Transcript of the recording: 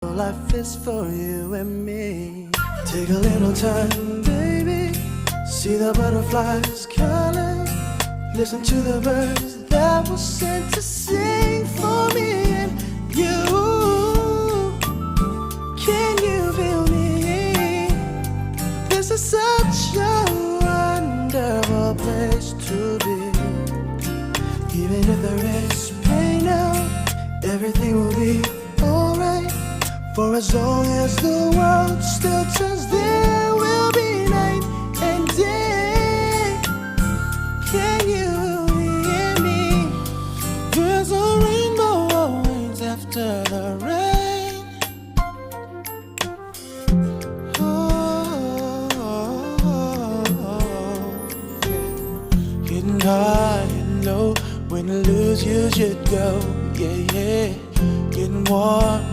Life is for you and me. Take a little time, baby. See the butterflies calling. Listen to the birds that were sent to sing for me and you. Can you feel me? This is such a wonderful place to be. Even if there is pain now, everything will be alright. For as long as the world still turns, there will be night and day. Can you hear me? There's a rainbow always after the rain. Getting high and low, when to lose you should go. Yeah, yeah. Getting warm